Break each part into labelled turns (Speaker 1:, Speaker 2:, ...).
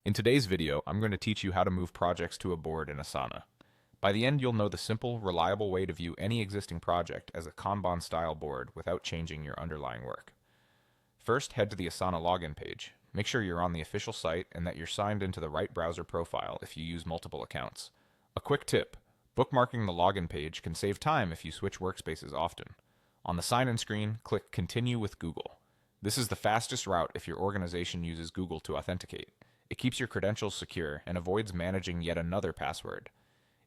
Speaker 1: In today's video, I'm going to teach you how to move projects to a board in Asana. By the end, you'll know the simple, reliable way to view any existing project as a Kanban-style board without changing your underlying work. First, head to the Asana login page. Make sure you're on the official site and that you're signed into the right browser profile if you use multiple accounts. A quick tip: bookmarking the login page can save time if you switch workspaces often. On the sign-in screen, click Continue with Google. This is the fastest route if your organization uses Google to authenticate. It keeps your credentials secure and avoids managing yet another password.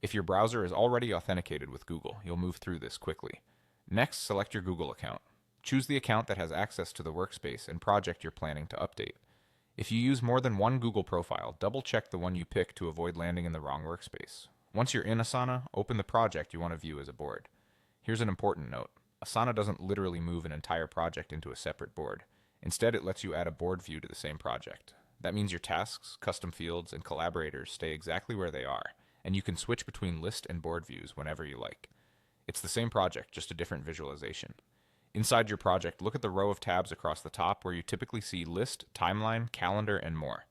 Speaker 1: If your browser is already authenticated with Google, you'll move through this quickly. Next, select your Google account. Choose the account that has access to the workspace and project you're planning to update. If you use more than one Google profile, double-check the one you pick to avoid landing in the wrong workspace. Once you're in Asana, open the project you want to view as a board. Here's an important note: Asana doesn't literally move an entire project into a separate board. Instead, it lets you add a board view to the same project. That means your tasks, custom fields, and collaborators stay exactly where they are, and you can switch between list and board views whenever you like. It's the same project, just a different visualization. Inside your project, look at the row of tabs across the top where you typically see List, Timeline, Calendar, and more.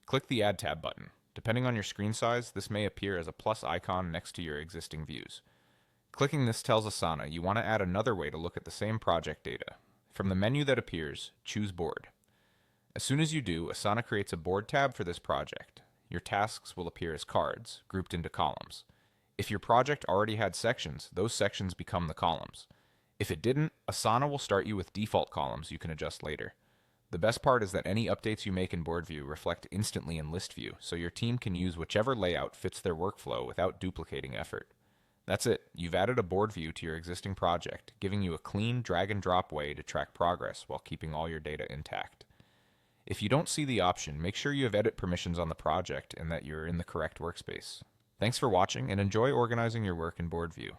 Speaker 1: Click the Add tab button. Depending on your screen size, this may appear as a plus icon next to your existing views. Clicking this tells Asana you want to add another way to look at the same project data. From the menu that appears, choose Board. As soon as you do, Asana creates a board tab for this project. Your tasks will appear as cards, grouped into columns. If your project already had sections, those sections become the columns. If it didn't, Asana will start you with default columns you can adjust later. The best part is that any updates you make in Board View reflect instantly in List View, so your team can use whichever layout fits their workflow without duplicating effort. That's it. You've added a board view to your existing project, giving you a clean drag-and-drop way to track progress while keeping all your data intact. If you don't see the option, make sure you have edit permissions on the project and that you're in the correct workspace. Thanks for watching, and enjoy organizing your work in Board View.